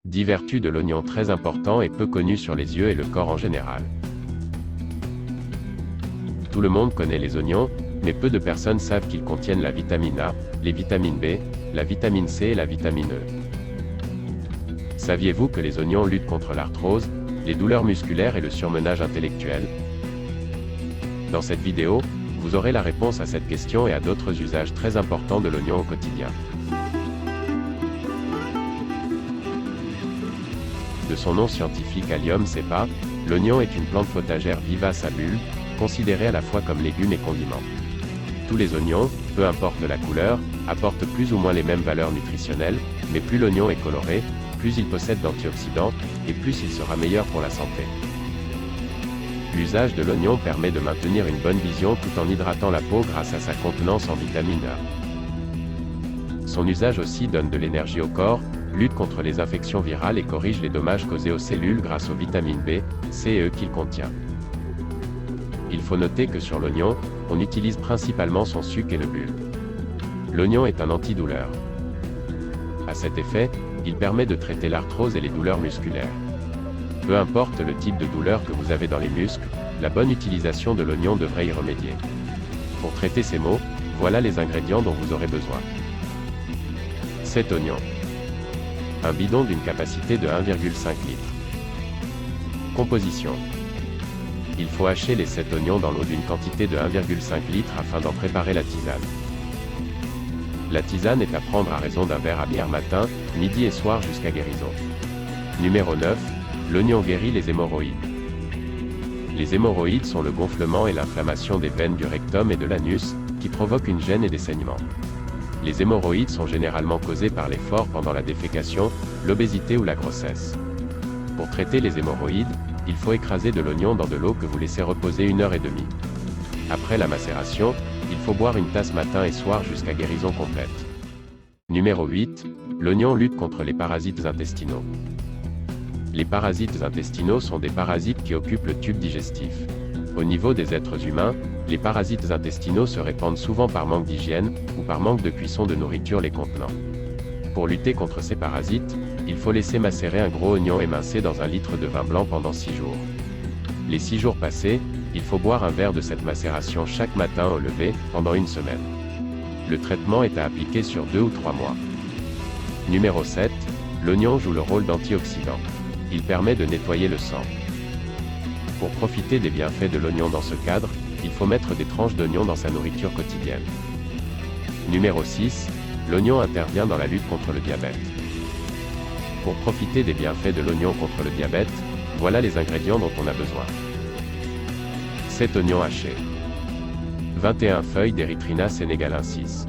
10 vertus de l'oignon très important et peu connues sur les yeux et le corps en général. Tout le monde connaît les oignons, mais peu de personnes savent qu'ils contiennent la vitamine A, les vitamines B, la vitamine C et la vitamine E. Saviez-vous que les oignons luttent contre l'arthrose, les douleurs musculaires et le surmenage intellectuel? Dans cette vidéo, vous aurez la réponse à cette question et à d'autres usages très importants de l'oignon au quotidien. De son nom scientifique Allium cepa, l'oignon est une plante potagère vivace à bulbes, considérée à la fois comme légume et condiment. Tous les oignons, peu importe la couleur, apportent plus ou moins les mêmes valeurs nutritionnelles, mais plus l'oignon est coloré, plus il possède d'antioxydants, et plus il sera meilleur pour la santé. L'usage de l'oignon permet de maintenir une bonne vision tout en hydratant la peau grâce à sa contenance en vitamine A. Son usage aussi donne de l'énergie au corps, lutte contre les infections virales et corrige les dommages causés aux cellules grâce aux vitamines B, C et E qu'il contient. Il faut noter que sur l'oignon, on utilise principalement son suc et le bulbe. L'oignon est un antidouleur. À cet effet, il permet de traiter l'arthrose et les douleurs musculaires. Peu importe le type de douleur que vous avez dans les muscles, la bonne utilisation de l'oignon devrait y remédier. Pour traiter ces maux, voilà les ingrédients dont vous aurez besoin. 7 oignons. Un bidon d'une capacité de 1,5 litre. Composition. Il faut hacher les 7 oignons dans l'eau d'une quantité de 1,5 litre afin d'en préparer la tisane. La tisane est à prendre à raison d'un verre à bière matin, midi et soir jusqu'à guérison. Numéro 9. L'oignon guérit les hémorroïdes. Les hémorroïdes sont le gonflement et l'inflammation des veines du rectum et de l'anus, qui provoquent une gêne et des saignements. Les hémorroïdes sont généralement causés par l'effort pendant la défécation, l'obésité ou la grossesse. Pour traiter les hémorroïdes, il faut écraser de l'oignon dans de l'eau que vous laissez reposer 1h30. Après la macération, il faut boire une tasse matin et soir jusqu'à guérison complète. Numéro 8. L'oignon lutte contre les parasites intestinaux. Les parasites intestinaux sont des parasites qui occupent le tube digestif. Au niveau des êtres humains, les parasites intestinaux se répandent souvent par manque d'hygiène, ou par manque de cuisson de nourriture les contenant. Pour lutter contre ces parasites, il faut laisser macérer un gros oignon émincé dans 1 litre de vin blanc pendant 6 jours. Les 6 jours passés, il faut boire un verre de cette macération chaque matin au lever, pendant 1 semaine. Le traitement est à appliquer sur 2 ou 3 mois. Numéro 7. L'oignon joue le rôle d'antioxydant. Il permet de nettoyer le sang. Pour profiter des bienfaits de l'oignon dans ce cadre, il faut mettre des tranches d'oignon dans sa nourriture quotidienne. Numéro 6. L'oignon intervient dans la lutte contre le diabète. Pour profiter des bienfaits de l'oignon contre le diabète, voilà les ingrédients dont on a besoin. 7 oignons hachés. 21 feuilles d'Erythrina senegalensis.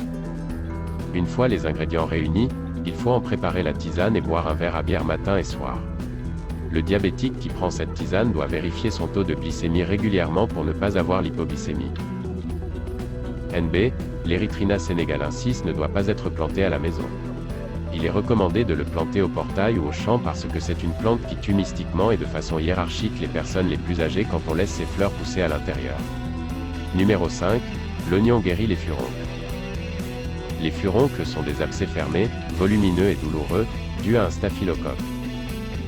Une fois les ingrédients réunis, il faut en préparer la tisane et boire un verre à bière matin et soir. Le diabétique qui prend cette tisane doit vérifier son taux de glycémie régulièrement pour ne pas avoir l'hypoglycémie. NB, l'Erythrina senegalensis ne doit pas être planté à la maison. Il est recommandé de le planter au portail ou au champ parce que c'est une plante qui tue mystiquement et de façon hiérarchique les personnes les plus âgées quand on laisse ses fleurs pousser à l'intérieur. Numéro 5. L'oignon guérit les furoncles. Les furoncles sont des abcès fermés, volumineux et douloureux, dus à un staphylocoque.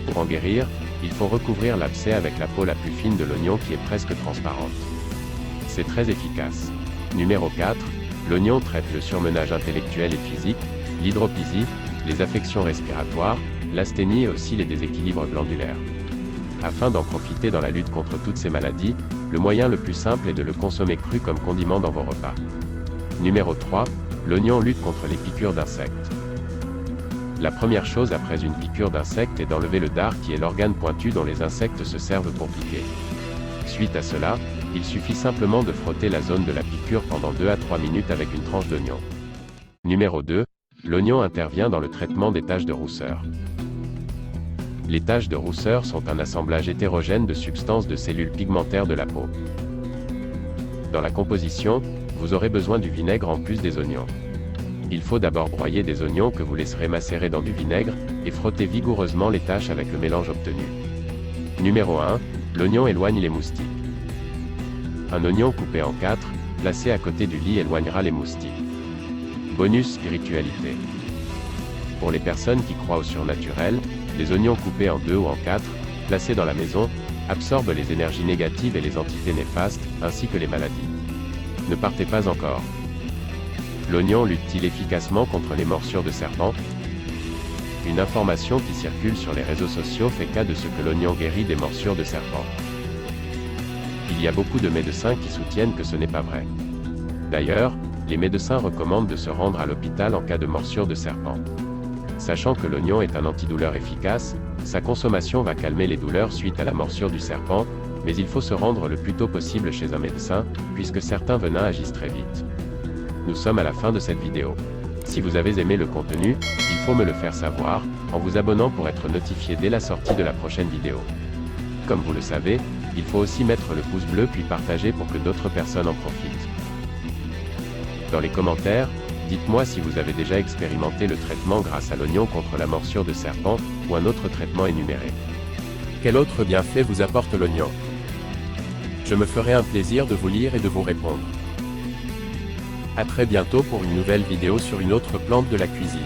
Pour en guérir, il faut recouvrir l'abcès avec la peau la plus fine de l'oignon qui est presque transparente. C'est très efficace. Numéro 4. L'oignon traite le surmenage intellectuel et physique, l'hydropisie, les affections respiratoires, l'asthénie et aussi les déséquilibres glandulaires. Afin d'en profiter dans la lutte contre toutes ces maladies, le moyen le plus simple est de le consommer cru comme condiment dans vos repas. Numéro 3. L'oignon lutte contre les piqûres d'insectes. La première chose après une piqûre d'insecte est d'enlever le dard qui est l'organe pointu dont les insectes se servent pour piquer. Suite à cela, il suffit simplement de frotter la zone de la piqûre pendant 2 à 3 minutes avec une tranche d'oignon. Numéro 2. L'oignon intervient dans le traitement des taches de rousseur. Les taches de rousseur sont un assemblage hétérogène de substances de cellules pigmentaires de la peau. Dans la composition, vous aurez besoin du vinaigre en plus des oignons. Il faut d'abord broyer des oignons que vous laisserez macérer dans du vinaigre, et frotter vigoureusement les taches avec le mélange obtenu. Numéro 1. L'oignon éloigne les moustiques. Un oignon coupé en 4, placé à côté du lit éloignera les moustiques. Bonus spiritualité. Pour les personnes qui croient au surnaturel, Les oignons coupés en 2 ou en 4, placés dans la maison, absorbent les énergies négatives et les entités néfastes, ainsi que les maladies. Ne partez pas encore. L'oignon lutte-t-il efficacement contre les morsures de serpents? Une information qui circule sur les réseaux sociaux fait cas de ce que l'oignon guérit des morsures de serpents. Il y a beaucoup de médecins qui soutiennent que ce n'est pas vrai. D'ailleurs, les médecins recommandent de se rendre à l'hôpital en cas de morsure de serpent. Sachant que l'oignon est un antidouleur efficace, sa consommation va calmer les douleurs suite à la morsure du serpent, mais il faut se rendre le plus tôt possible chez un médecin, puisque certains venins agissent très vite. Nous sommes à la fin de cette vidéo. Si vous avez aimé le contenu, il faut me le faire savoir, en vous abonnant pour être notifié dès la sortie de la prochaine vidéo. Comme vous le savez, il faut aussi mettre le pouce bleu puis partager pour que d'autres personnes en profitent. Dans les commentaires, dites-moi si vous avez déjà expérimenté le traitement grâce à l'oignon contre la morsure de serpent, ou un autre traitement énuméré. Quel autre bienfait vous apporte l'oignon? Je me ferai un plaisir de vous lire et de vous répondre. À très bientôt pour une nouvelle vidéo sur une autre plante de la cuisine.